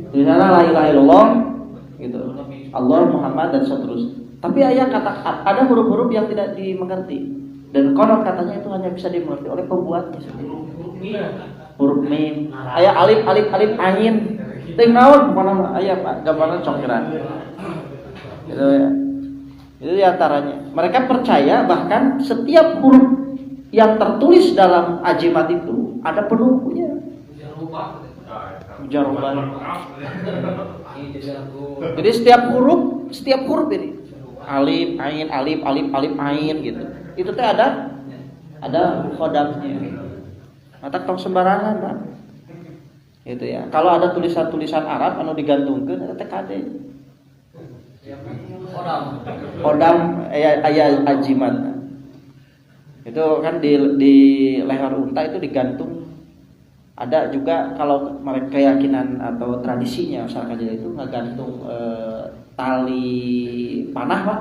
Tulisannya la ilaha illallah gitu. Allah Muhammad dan seterusnya. Tapi ada huruf-huruf yang tidak dimengerti. Dan konon katanya itu hanya bisa dimengerti oleh pembuatnya sendiri. Huruf mim, aya alif ain. Ting naon pokona aya Pak, gambarna congkeran. Gitu ya. Itu di antaranya. Mereka percaya bahkan setiap huruf yang tertulis dalam ajimat itu ada penunggunya. Jarubah. Jadi setiap huruf ini alif ain gitu. Itu teh ada khodamnya. Mata tong sembarangan Pak. Gitu ya. Kalau ada tulisan-tulisan Arab anu digantungkeun eta teh kade. Khodam aya ajimat. Itu kan di leher unta itu digantung. Ada juga kalau mereka keyakinan atau tradisinya masyarakat Jawa itu ngegantung tali panah Pak.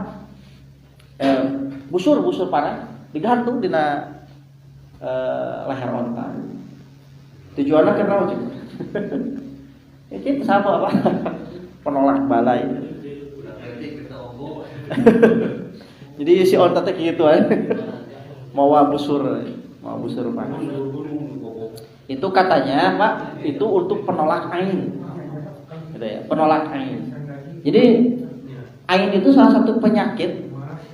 Busur panah digantung di leher unta. Tujuannya kenapa sih? Ya kita sama apa? Penolak balai. Jadi si unta teh kitu mawa busur panah. Itu katanya Pak, itu untuk penolak ain. Gitu ya, penolak ain. Jadi ain itu salah satu penyakit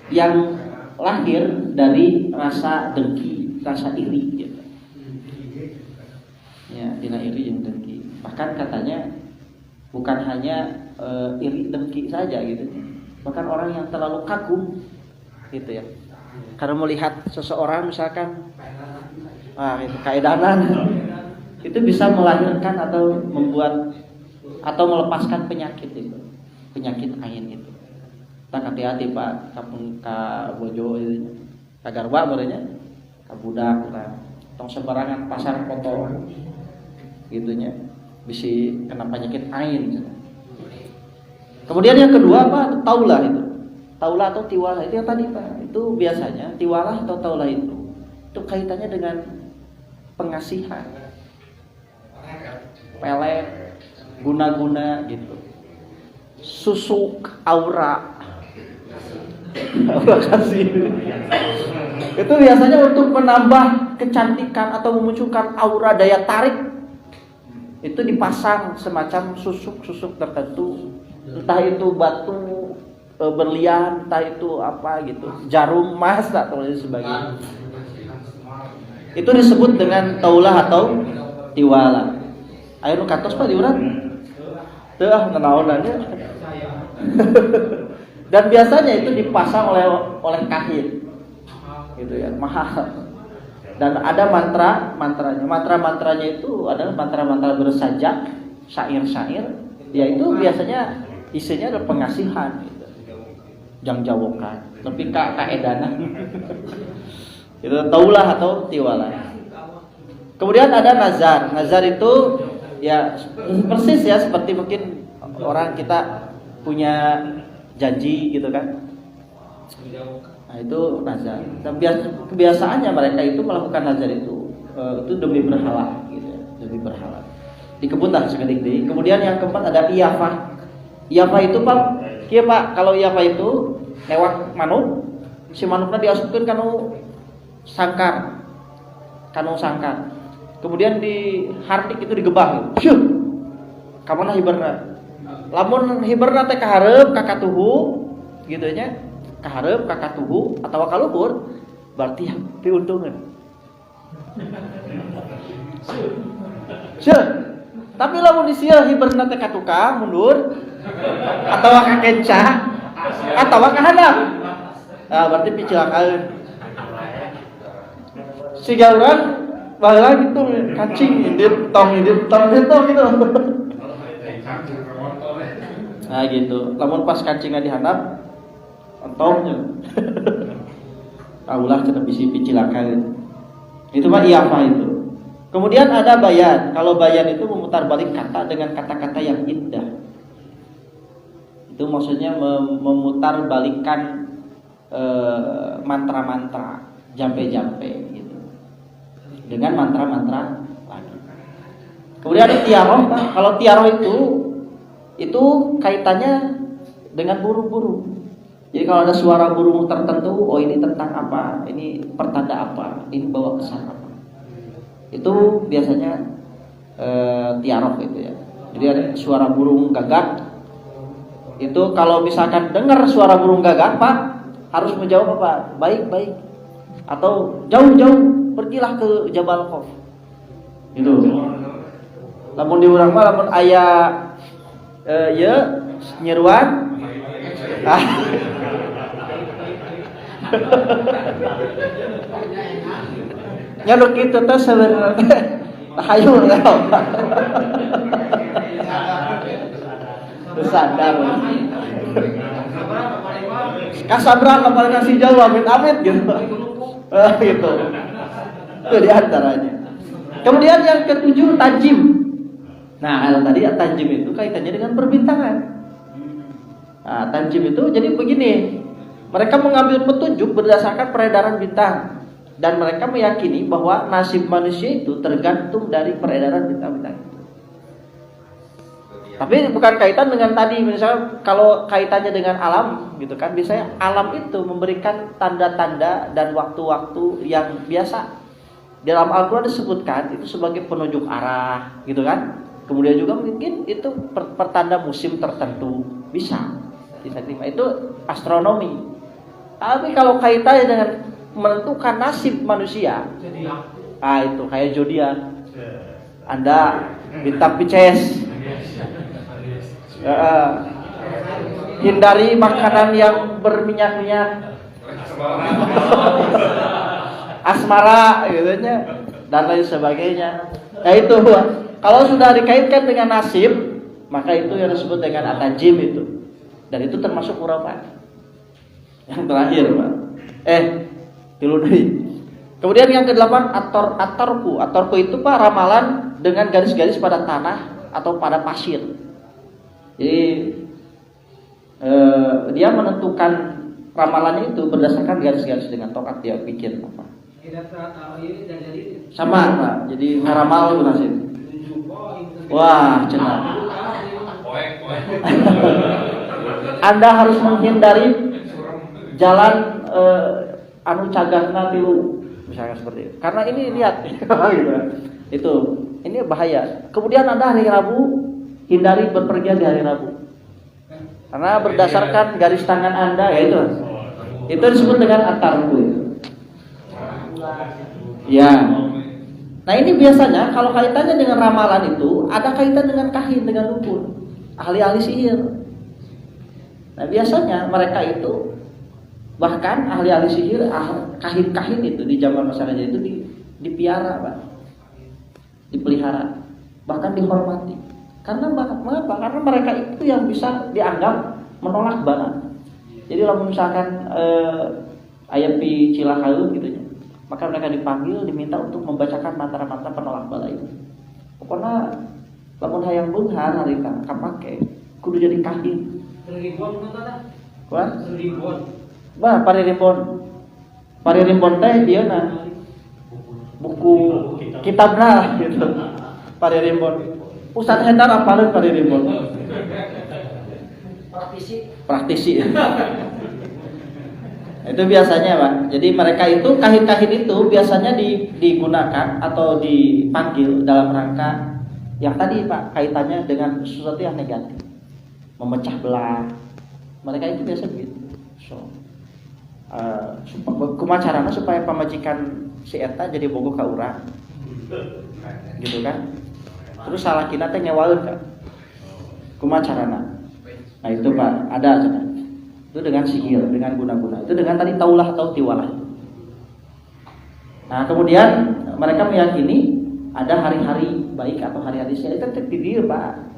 yang lahir dari rasa dengki, rasa iri gitu. Ya, dina iri jeung dengki. Bahkan katanya bukan hanya iri dengki saja gitu. Bahkan orang yang terlalu kagum gitu ya. Karena melihat seseorang misalkan itu kaedanan itu bisa melahirkan atau membuat atau melepaskan penyakit itu, penyakit ain itu. Tak hati-hati Pak, kapun ka bojo itu, ka garwa barunya, ka budak lah, tong sembarangan pasar foto, gitunya, bisa kena penyakit ain. Kemudian yang kedua Pak, taulah itu, taulah atau tiwalah itu yang tadi Pak, itu biasanya tiwalah atau taulah itu kaitannya dengan pengasihan, pelet, guna-guna gitu, susuk aura kasih. Itu biasanya untuk menambah kecantikan atau memunculkan aura daya tarik. Itu dipasang semacam susuk tertentu, entah itu batu berlian, entah itu apa gitu, jarum emas atau lain sebagainya. Itu disebut dengan taulah atau tiwala. Ayo nu kantos Pak diurang. Teu nanaonannya. Dan biasanya itu dipasang oleh kahin. Gitu ya, mahal. Dan ada mantranya. Mantra-mantranya itu adalah mantra-mantra bersajak, syair-syair. Ya itu biasanya isinya adalah pengasihan gitu. Jang jawokan, tapi kaedanan. Itu taulah atau tiwala. Kemudian ada nazar. Nazar itu ya persis ya seperti mungkin orang kita punya janji gitu kan. Nah itu nazar. Dan kebiasaannya mereka itu melakukan nazar itu demi berhala gitu ya, demi berhala. Di kebun lah sekedik deui. Kemudian yang keempat ada iyafah. Iyafah itu Pak, kieu Pak, kalau iyafah itu lewat manuk, si manukna diasupkeun kanu sangkar. Kemudian di hardik itu digebah. Syuh. Kamana hiberna. Lamun hiberna teh kahareup ka katuhu gitu nya. Kahareup ka katuhu atawa ka luhur berarti piuntungan. Syuh. Tapi lamun disieu hiberna teh ka tukang mundur atawa ka kenca atawa ka hadap. Nah, berarti picilakaeun. Siga urang baheula gitu kancing indit tong gitu. Nah gitu. Lamun pas kancingna dihandap entongnya. Aulah kena bisi picilakan. Itu mah iyafah itu. Kemudian ada bayan. Kalau bayan itu memutar balik kata dengan kata-kata yang indah. Itu maksudnya memutar balikan mantra-mantra, jampe-jampe gitu. Dengan mantra-mantra lagi. Kemudian ada tiaroh. Kalau tiaroh itu kaitannya dengan burung-burung. Jadi kalau ada suara burung tertentu, oh ini tentang apa, ini pertanda apa, ini bawa kesan apa. Itu biasanya tiaroh itu ya. Jadi ada suara burung gagak. Itu kalau misalkan dengar suara burung gagak, Pak, harus menjawab apa? Baik-baik. Atau jauh-jauh pergilah ke Jabal Khawf. Gitu. Lamun di urang mah lamun aya ya nyeruan. Nyaluk kitu teh sebenarnya hayu sadar. Kasabran apa kasih jawab amit-amit gitu. Gitu. Itu di antaranya. Kemudian yang ketujuh tajim. Nah, kalau tadi tajim itu kaitannya dengan perbintangan. Nah, tajim itu jadi begini. Mereka mengambil petunjuk berdasarkan peredaran bintang dan mereka meyakini bahwa nasib manusia itu tergantung dari peredaran bintang-bintang. Tapi bukan kaitan dengan tadi, misalnya kalau kaitannya dengan alam gitu kan, biasanya alam itu memberikan tanda-tanda dan waktu-waktu yang biasa. Dalam Al-Quran disebutkan itu sebagai penunjuk arah gitu kan. Kemudian juga mungkin itu pertanda musim tertentu, bisa diterima. Itu astronomi. Tapi kalau kaitannya dengan menentukan nasib manusia, itu kayak zodiak. Anda bintang Pisces. Hindari makanan yang berminyak-minyak. Asmara gitu dan lain sebagainya. Nah itu kalau sudah dikaitkan dengan nasib, maka itu yang disebut dengan atajim itu. Dan itu termasuk khurafat. Yang terakhir, Pak. Tilu deui. Kemudian yang ke-8 atorku. Atorku itu Pak ramalan dengan garis-garis pada tanah atau pada pasir. Jadi dia menentukan ramalannya itu berdasarkan garis-garis dengan tongkat dia bikin apa. Sama Pak. Jadi ngaramal itu nasib. Wah, cenah. Anda harus menghindari jalan anu cagahna tilu misalnya seperti itu. Karena ini lihat gitu. Itu ini bahaya. Kemudian Anda hari Rabu hindari berpergian di hari Rabu. Karena berdasarkan garis tangan Anda ya itu. Itu disebut dengan atarku. Ya. Nah, ini biasanya kalau kaitannya dengan ramalan itu ada kaitan dengan kahin, dengan dukun, ahli-ahli sihir. Nah, biasanya mereka itu bahkan ahli-ahli sihir, kahin-kahin itu di zaman masyarakat itu dipiara, Pak. Dipelihara, bahkan dihormati. Karena mengapa? Karena mereka itu yang bisa dianggap menolak bala. Jadi kalau misalkan ayat pi cilahaeun gitu ya, maka mereka dipanggil, diminta untuk membacakan mantra-mantra penolak bala itu. Pokoknya lamun hayang beunghar harita kapake kudu jadi kahin. Ribon tah? Wah? Ribon. Wah, Paririmbon teh dieuna buku kitabna gitu. Paririmbon. Ustaz Hendar apaleun Paririmbon? Praktisi. Itu biasanya, Pak. Jadi mereka itu kahin-kahin itu biasanya digunakan atau dipanggil dalam rangka yang tadi, Pak, kaitannya dengan sesuatu yang negatif. Memecah belah. Mereka itu biasa begitu. Kumacarana supaya pamajikan si eta jadi bogoh ka urang. Gitu kan? Terus salakina teh nyewaeun kan. Kumacarana. Nah itu Pak, ada cenah. Itu dengan sihir, dengan guna-guna. Itu dengan tadi taulah atau tiwalah. Nah, kemudian mereka meyakini ada hari-hari baik atau hari-hari sial. Itu terpilih, Pak.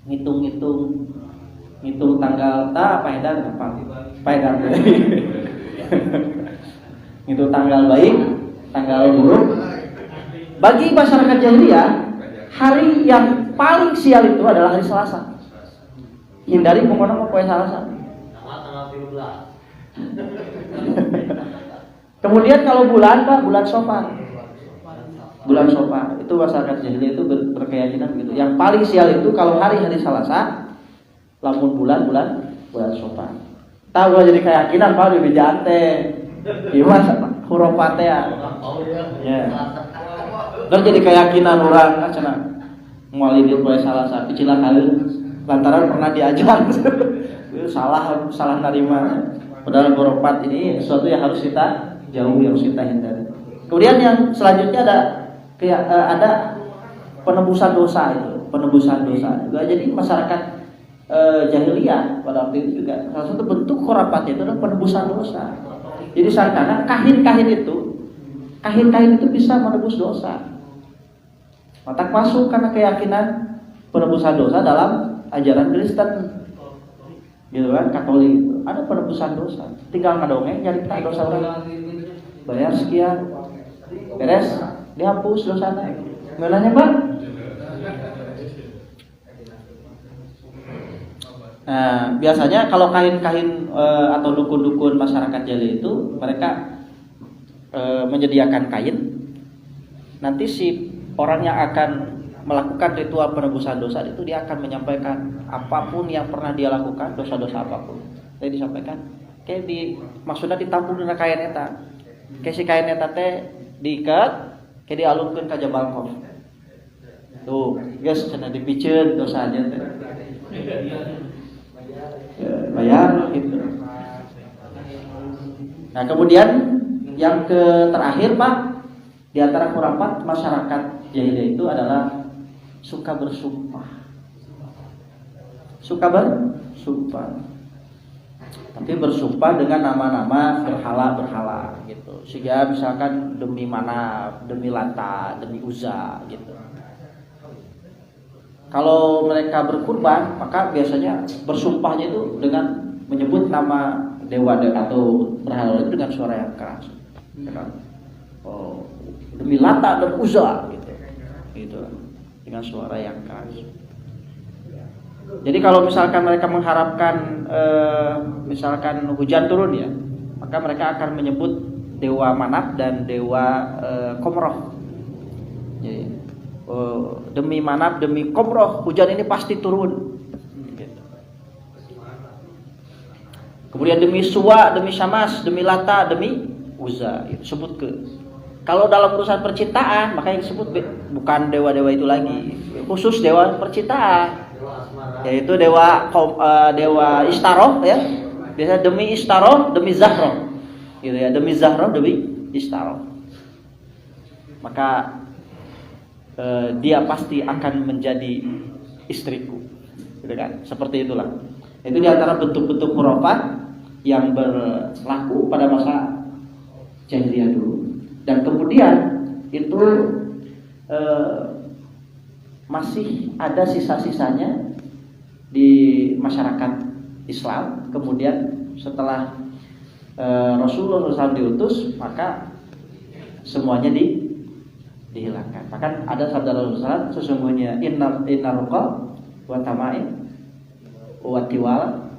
Ngitung tanggal apa edan apa? Edan. Itu tanggal baik, tanggal buruk. Bagi masyarakat jahiliyah, hari yang paling sial itu adalah hari Selasa. Hindari pokoknya poe Selasa. Kemudian kalau bulan, Pak, bulan Sofar. Bulan Sofar itu masyarakat jahiliyah itu berkeyakinan gitu. Yang paling sial itu kalau hari-hari Selasa, lamun bulan Sofar. Tahu jadi keyakinan Pak di bijaan teh. Gimana huruf Fatihah? Ya. Dan jadi keyakinan orang cenah moal di poe Selasa kecilakaeun lantaran pernah diajar. salah narima. Padahal huruf ini sesuatu yang harus kita jauhi, harus kita hindari. Kemudian yang selanjutnya ada penebusan dosa itu, penebusan dosa juga. Jadi masyarakat jahiliyah pada waktu itu juga salah satu bentuk khurafat itu adalah penebusan dosa. Jadi karena kahin-kahin itu bisa menebus dosa. Maka masuk karena keyakinan penebusan dosa dalam ajaran Kristen, gitu kan, Katolik itu ada penebusan dosa. Tinggal ngadongeng nyarita dosa orang, bayar sekian, beres, dihapus dosanya. Nggak Pak? Nah, biasanya kalau kahin-kahin atau dukun-dukun masyarakat jahiliyah itu mereka menyediakan kain. Nanti si orang yang akan melakukan ritual penebusan dosa itu dia akan menyampaikan apapun yang pernah dia lakukan, dosa-dosa apapun. Jadi disampaikan. Kayak maksudnya ditampung dengan kain eta. Kayak si kain eta teh diikat, kayak dialungkeun ka Jabal Khawf. Tuh, geus cenah dipikeun dosanya teh. Bayar gitu. Nah, kemudian yang terakhir Pak, di antara khurafat masyarakat jahiliyah itu adalah suka bersumpah. Suka bersumpah. Tapi bersumpah dengan nama-nama berhala gitu. Sehingga misalkan demi Manaf, demi Lata, demi Uzza gitu. Kalau mereka berkurban, maka biasanya bersumpahnya itu dengan menyebut nama dewa atau berhala itu dengan suara yang keras. Oh, demi Lata dan Uzza gitu, dengan suara yang keras. Jadi kalau misalkan mereka mengharapkan misalkan hujan turun ya, maka mereka akan menyebut dewa Manaf dan dewa Komroh. Jadi, demi Manaf, demi Komroh, hujan ini pasti turun. Gitu. Kemudian demi Suwa, demi Syamas, demi Lata, demi Uzza, itu sebut ke. Kalau dalam urusan percintaan, maka yang disebut bukan dewa-dewa itu lagi, khusus dewa percintaan, yaitu dewa Istaroh ya. Biasanya demi Istaroh, demi Zahroh, gitu ya, demi Zahroh, demi Istaroh. Maka dia pasti akan menjadi istriku, gitu kan? Seperti itulah. Itu diantara bentuk-bentuk khurafat yang berlaku pada masa jahiliyah dulu. Dan kemudian itu masih ada sisa-sisanya di masyarakat Islam. Kemudian setelah Rasulullah SAW diutus, maka semuanya dihilangkan. Bahkan ada sabda Rasulullah SAW, sesungguhnya inna ruqa wa tama'in wa tiwal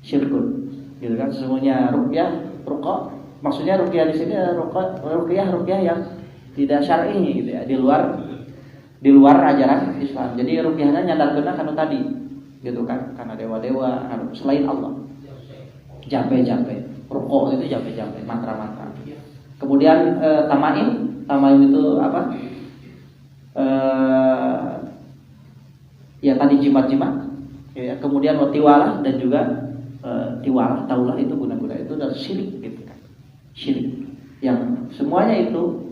syirkun. Gitu kan, sesungguhnya ruqa, maksudnya ruqyah di sini adalah ruqyah yang tidak syar'i gitu ya, di luar ajaran Islam. Jadi ruqyahnya nyandarkeun kana tadi gitu kan, karena dewa-dewa selain Allah. Jampe-jampe. Ruqa itu jampe-jampe, mantra-mantra. Kemudian tamaim itu apa? Ya tadi jimat-jimat. Ya, kemudian watiwalah dan juga tiwalah, taulah itu guna-guna itu adalah syirik gitu kan. Syirik. Yang semuanya itu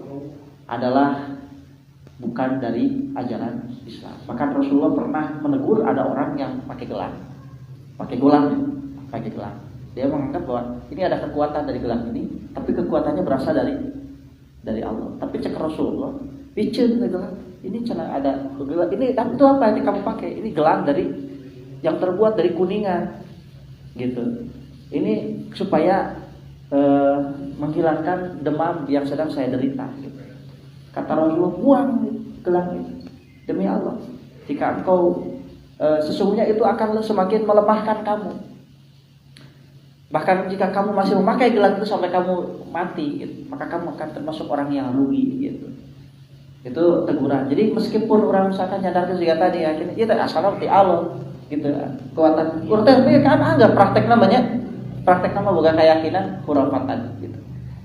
adalah bukan dari ajaran Islam. Bahkan Rasulullah pernah menegur ada orang yang pakai gelang. Pakai gelang. Dia menganggap bahwa ini ada kekuatan dari gelang ini, tapi kekuatannya berasal dari Allah. Tapi cek Rasulullah, piceun gelang. Ini cenah ada gelang. Ini itu apa yang kamu pakai? Ini gelang yang terbuat dari kuningan. Gitu. Ini supaya menghilangkan demam yang sedang saya derita. Kata Rasulullah, buang gelang itu demi Allah. Jika engkau sesungguhnya itu akan semakin melemahkan kamu. Bahkan jika kamu masih memakai gelang itu sampai kamu mati, gitu, maka kamu akan termasuk orang yang rugi, gitu. Itu teguran. Jadi meskipun orang misalkan nyadar juga tadi akhirnya itu asalnya di Allah, gitu. Kekuatan. Tapi kan anggap praktek nama bukan keyakinan khurafatan, gitu.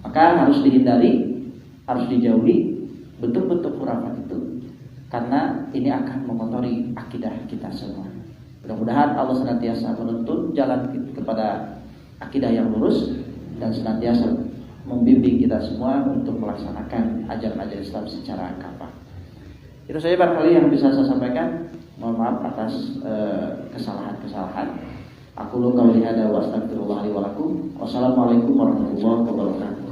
Maka harus dihindari, harus dijauhi bentuk-bentuk khurafat itu, karena ini akan mengotori akidah kita semua. Mudah-mudahan Allah senantiasa menuntun jalan kepada akidah yang lurus dan senantiasa membimbing kita semua untuk melaksanakan ajaran-ajaran Islam secara kafah. Itu saja barangkali yang bisa saya sampaikan. Mohon maaf atas kesalahan-kesalahan. Aku qauli hadza wa astaghfirullah li wa lakum. Wassalamualaikum warahmatullahi wabarakatuh.